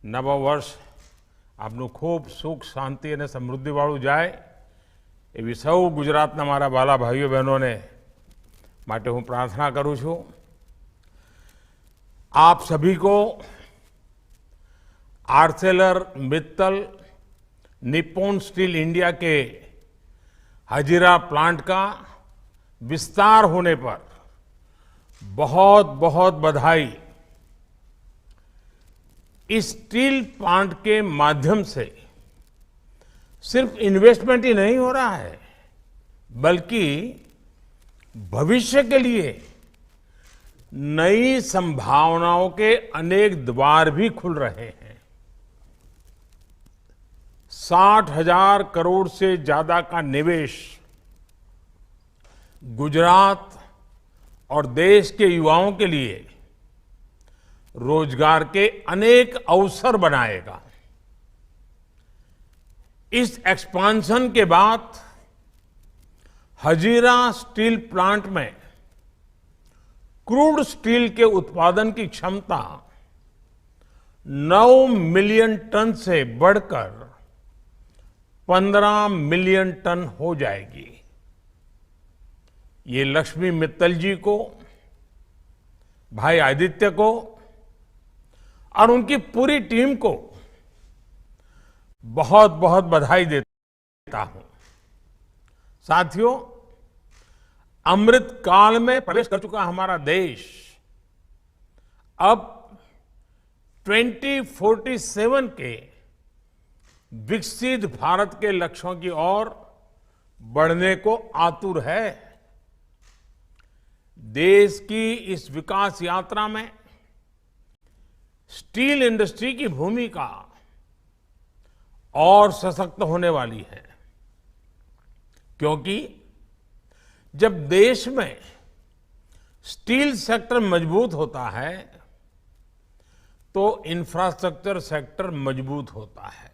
નવા વર્ષ આપનું ખૂબ સુખ શાંતિ અને સમૃદ્ધિવાળું જાય એવી સૌ ગુજરાતના મારા વાલા ભાઈઓ બહેનોને માટે હું પ્રાર્થના કરું છું। आप सभी को Arcelor Mittal Nippon steel India के हजीरा प्लांट का विस्तार होने पर बहुत बहुत बधाई। इस स्टील प्लांट के माध्यम से सिर्फ इन्वेस्टमेंट ही नहीं हो रहा है, बल्कि भविष्य के लिए नई संभावनाओं के अनेक द्वार भी खुल रहे हैं। 60,000 करोड़ से ज्यादा का निवेश गुजरात और देश के युवाओं के लिए रोजगार के अनेक अवसर बनाएगा। इस एक्सपांशन के बाद हजीरा स्टील प्लांट में क्रूड स्टील के उत्पादन की क्षमता 9 मिलियन टन से बढ़कर 15 मिलियन टन हो जाएगी। ये लक्ष्मी मित्तल जी को, भाई आदित्य को और उनकी पूरी टीम को बहुत बहुत बधाई देता हूं। साथियों, अमृत काल में प्रवेश कर चुका हमारा देश अब 2047 के विकसित भारत के लक्ष्यों की ओर बढ़ने को आतुर है। देश की इस विकास यात्रा में स्टील इंडस्ट्री की भूमिका और सशक्त होने वाली है, क्योंकि जब देश में स्टील सेक्टर मजबूत होता है तो इंफ्रास्ट्रक्चर सेक्टर मजबूत होता है।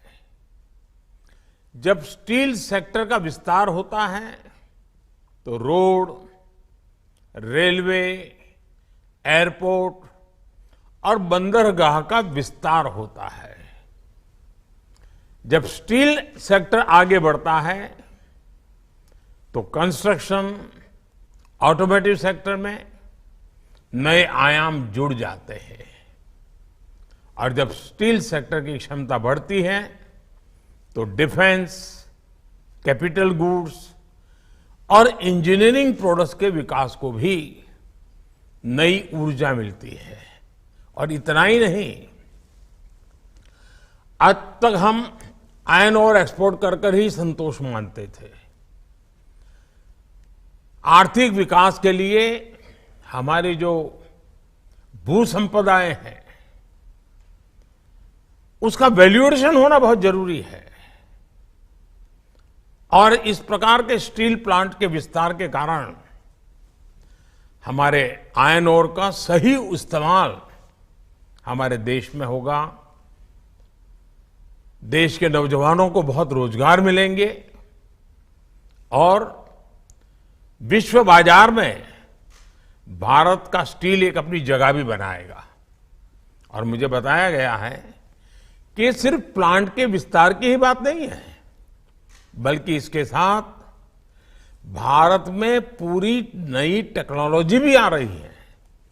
जब स्टील सेक्टर का विस्तार होता है तो रोड, रेलवे, एयरपोर्ट और बंदरगाह का विस्तार होता है। जब स्टील सेक्टर आगे बढ़ता है तो कंस्ट्रक्शन, ऑटोमोटिव सेक्टर में नए आयाम जुड़ जाते हैं। और जब स्टील सेक्टर की क्षमता बढ़ती है तो डिफेंस, कैपिटल गुड्स और इंजीनियरिंग प्रोडक्ट्स के विकास को भी नई ऊर्जा मिलती है। और इतना ही नहीं, आज तक हम आयरन ओर एक्सपोर्ट कर ही संतोष मानते थे। आर्थिक विकास के लिए हमारी जो भू संपदाएं हैं उसका वैल्यूएशन होना बहुत जरूरी है। और इस प्रकार के स्टील प्लांट के विस्तार के कारण हमारे आयरन ओर का सही इस्तेमाल हमारे देश में होगा। देश के नौजवानों को बहुत रोजगार मिलेंगे और विश्व बाजार में भारत का स्टील एक अपनी जगह भी बनाएगा। और मुझे बताया गया है कि सिर्फ प्लांट के विस्तार की ही बात नहीं है, बल्कि इसके साथ भारत में पूरी नई टेक्नोलॉजी भी आ रही है।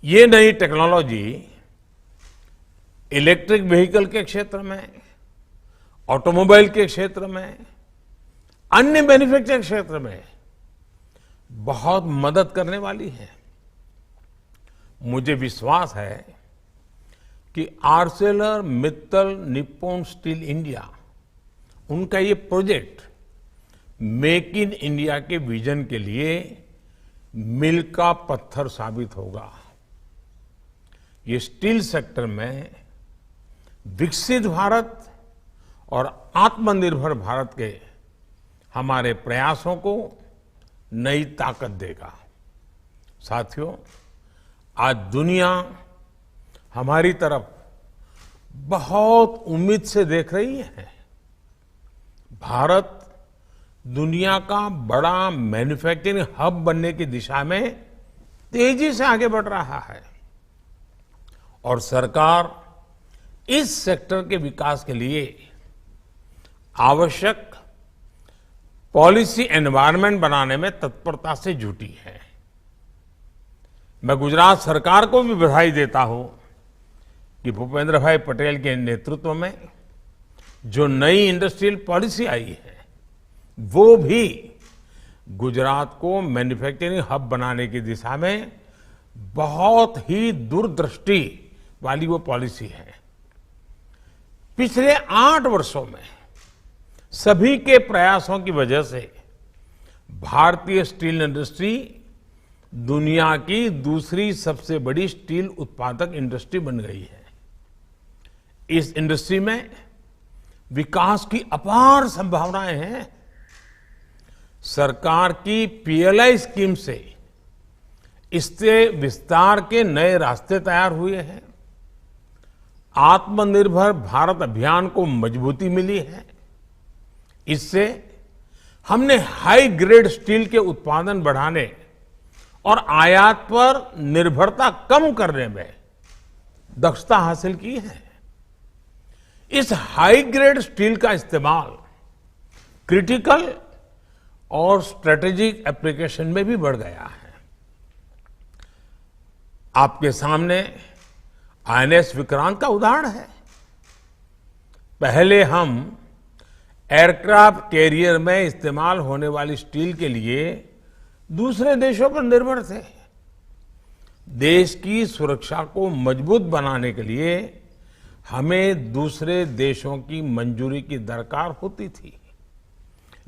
ये नई टेक्नोलॉजी इलेक्ट्रिक व्हीकल के क्षेत्र में, ऑटोमोबाइल के क्षेत्र में, अन्य मैन्युफैक्चरिंग क्षेत्र में बहुत मदद करने वाली है। मुझे विश्वास है कि Arcelor Mittal Nippon steel India, उनका ये प्रोजेक्ट मेक इन इंडिया के विजन के लिए मील का पत्थर साबित होगा। ये स्टील सेक्टर में विकसित भारत और आत्मनिर्भर भारत के हमारे प्रयासों को नई ताकत देगा। साथियों, आज दुनिया हमारी तरफ बहुत उम्मीद से देख रही है। भारत दुनिया का बड़ा मैन्युफैक्चरिंग हब बनने की दिशा में तेजी से आगे बढ़ रहा है और सरकार इस सेक्टर के विकास के लिए आवश्यक पॉलिसी एनवायरनमेंट बनाने में तत्परता से जुटी है। मैं गुजरात सरकार को भी बधाई देता हूं कि भूपेंद्र भाई पटेल के नेतृत्व में जो नई इंडस्ट्रियल पॉलिसी आई है वो भी गुजरात को मैन्युफैक्चरिंग हब बनाने की दिशा में बहुत ही दूरदृष्टि वाली वो पॉलिसी है। पिछले 8 वर्षों में सभी के प्रयासों की वजह से भारतीय स्टील इंडस्ट्री दुनिया की दूसरी सबसे बड़ी स्टील उत्पादक इंडस्ट्री बन गई है। इस इंडस्ट्री में विकास की अपार संभावनाएं हैं। सरकार की पीएलआई स्कीम से इससे विस्तार के नए रास्ते तैयार हुए हैं। आत्मनिर्भर भारत अभियान को मजबूती मिली है। इससे हमने हाई ग्रेड स्टील के उत्पादन बढ़ाने और आयात पर निर्भरता कम करने में दक्षता हासिल की है। इस हाई ग्रेड स्टील का इस्तेमाल क्रिटिकल और स्ट्रेटेजिक एप्लीकेशन में भी बढ़ गया है। आपके सामने आईएनएस विक्रांत का उदाहरण है। पहले हम एयरक्राफ्ट कैरियर में इस्तेमाल होने वाली स्टील के लिए दूसरे देशों पर निर्भर थे। देश की सुरक्षा को मजबूत बनाने के लिए हमें दूसरे देशों की मंजूरी की दरकार होती थी।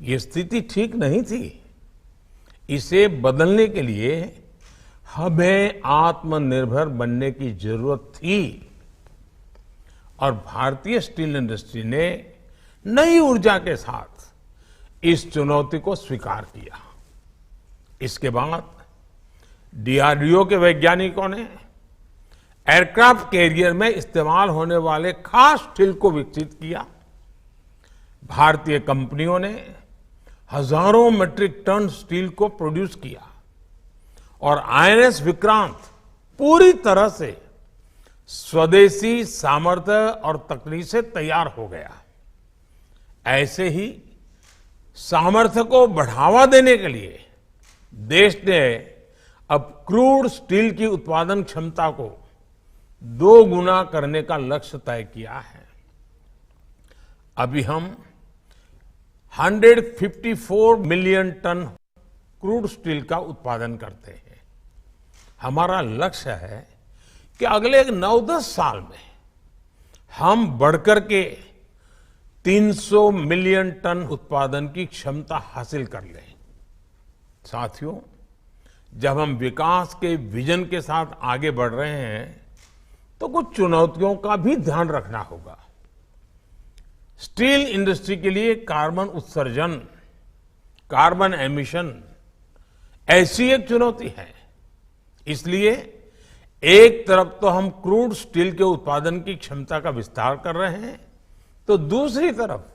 ये स्थिति ठीक नहीं थी। इसे बदलने के लिए हमें आत्मनिर्भर बनने की जरूरत थी और भारतीय स्टील इंडस्ट्री ने नई ऊर्जा के साथ इस चुनौती को स्वीकार किया। इसके बाद डीआरडीओ के वैज्ञानिकों ने एयरक्राफ्ट कैरियर में इस्तेमाल होने वाले खास स्टील को विकसित किया। भारतीय कंपनियों ने हजारों मीट्रिक टन स्टील को प्रोड्यूस किया और आईएनएस विक्रांत पूरी तरह से स्वदेशी सामर्थ्य और तकनीक से तैयार हो गया। ऐसे ही सामर्थ्य को बढ़ावा देने के लिए देश ने अब क्रूड स्टील की उत्पादन क्षमता को 2 गुना करने का लक्ष्य तय किया है। अभी हम 154 मिलियन टन क्रूड स्टील का उत्पादन करते हैं। हमारा लक्ष्य है कि अगले 9-10 साल में हम बढ़कर के 300 मिलियन टन उत्पादन की क्षमता हासिल कर लें। साथियों, जब हम विकास के विजन के साथ आगे बढ़ रहे हैं तो कुछ चुनौतियों का भी ध्यान रखना होगा। स्टील इंडस्ट्री के लिए कार्बन उत्सर्जन, कार्बन एमिशन ऐसी एक चुनौती है। इसलिए एक तरफ तो हम क्रूड स्टील के उत्पादन की क्षमता का विस्तार कर रहे हैं, तो दूसरी तरफ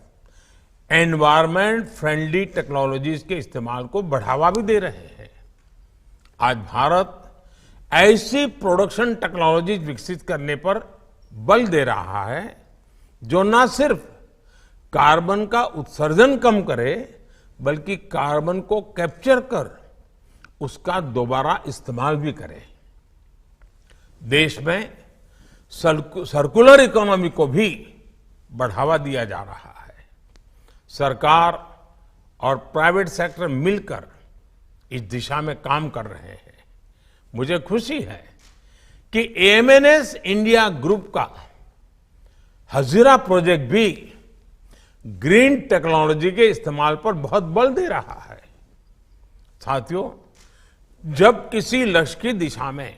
एनवायरमेंट फ्रेंडली टेक्नोलॉजीज के इस्तेमाल को बढ़ावा भी दे रहे हैं। आज भारत ऐसी प्रोडक्शन टेक्नोलॉजीज विकसित करने पर बल दे रहा है जो न सिर्फ कार्बन का उत्सर्जन कम करे बल्कि कार्बन को कैप्चर कर उसका दोबारा इस्तेमाल भी करे। देश में सर्कुलर इकोनॉमी को भी बढ़ावा दिया जा रहा है। सरकार और प्राइवेट सेक्टर मिलकर इस दिशा में काम कर रहे हैं। मुझे खुशी है कि एएमएनएस इंडिया ग्रुप का हजीरा प्रोजेक्ट भी ग्रीन टेक्नोलॉजी के इस्तेमाल पर बहुत बल दे रहा है। साथियों, जब किसी लक्ष्य की दिशा में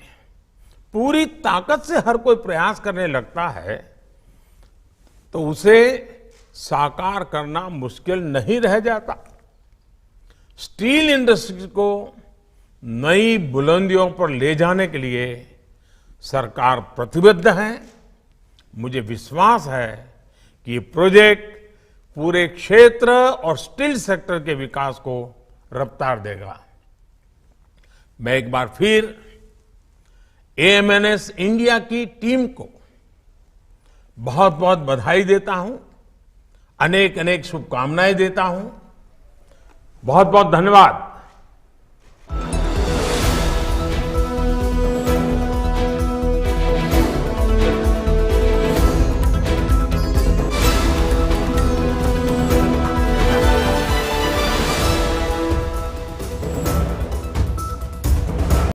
पूरी ताकत से हर कोई प्रयास करने लगता है तो उसे साकार करना मुश्किल नहीं रह जाता। स्टील इंडस्ट्री को नई बुलंदियों पर ले जाने के लिए सरकार प्रतिबद्ध है। मुझे विश्वास है कि ये प्रोजेक्ट पूरे क्षेत्र और स्टील सेक्टर के विकास को रफ्तार देगा। मैं एक बार फिर एएमएनएस इंडिया की टीम को बहुत बहुत बधाई देता हूं, अनेक अनेक शुभकामनाएं देता हूं। बहुत बहुत धन्यवाद।